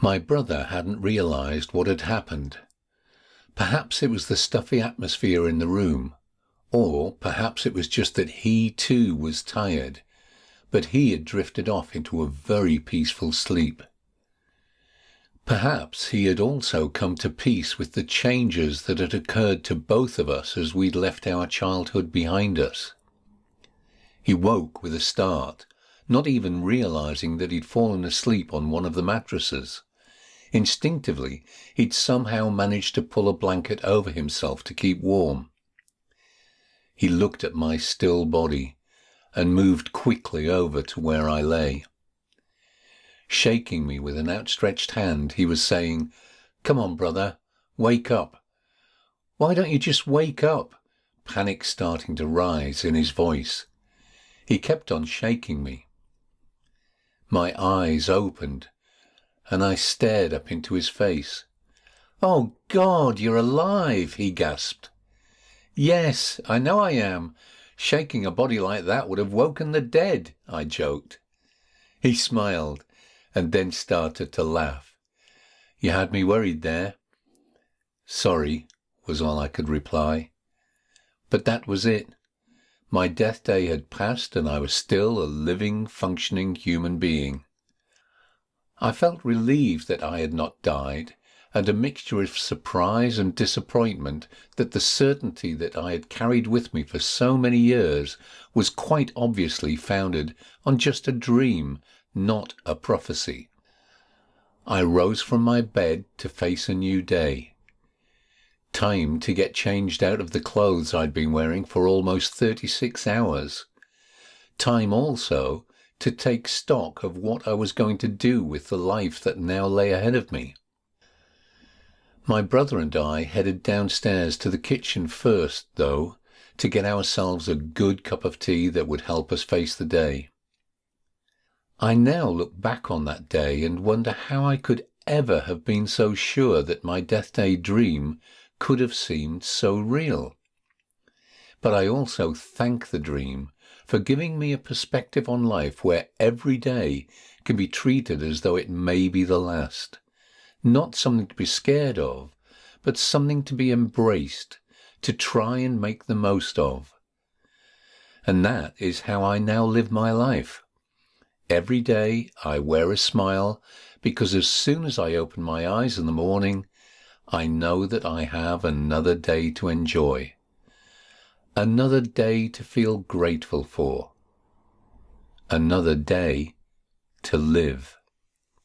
My brother hadn't realized what had happened. Perhaps it was the stuffy atmosphere in the room, or perhaps it was just that he too was tired, but he had drifted off into a very peaceful sleep. Perhaps he had also come to peace with the changes that had occurred to both of us as we'd left our childhood behind us. He woke with a start, not even realizing that he'd fallen asleep on one of the mattresses. Instinctively, he'd somehow managed to pull a blanket over himself to keep warm. He looked at my still body and moved quickly over to where I lay. Shaking me with an outstretched hand, he was saying, "Come on, brother, wake up." "Why don't you just wake up?" Panic starting to rise in his voice. He kept on shaking me. My eyes opened, and I stared up into his face. "Oh, God, you're alive!" he gasped. "Yes, I know I am. Shaking a body like that would have woken the dead," I joked. He smiled and then started to laugh. "You had me worried there." "Sorry," was all I could reply. But that was it. My death day had passed and I was still a living, functioning human being. I felt relieved that I had not died, and a mixture of surprise and disappointment that the certainty that I had carried with me for so many years was quite obviously founded on just a dream, not a prophecy. I rose from my bed to face a new day. Time to get changed out of the clothes I'd been wearing for almost 36 hours. Time also to take stock of what I was going to do with the life that now lay ahead of me. My brother and I headed downstairs to the kitchen first, though, to get ourselves a good cup of tea that would help us face the day. I now look back on that day and wonder how I could ever have been so sure that my death day dream could have seemed so real. But I also thank the dream for giving me a perspective on life where every day can be treated as though it may be the last. Not something to be scared of, but something to be embraced, to try and make the most of. And that is how I now live my life. Every day I wear a smile, because as soon as I open my eyes in the morning, I know that I have another day to enjoy, another day to feel grateful for, another day to live.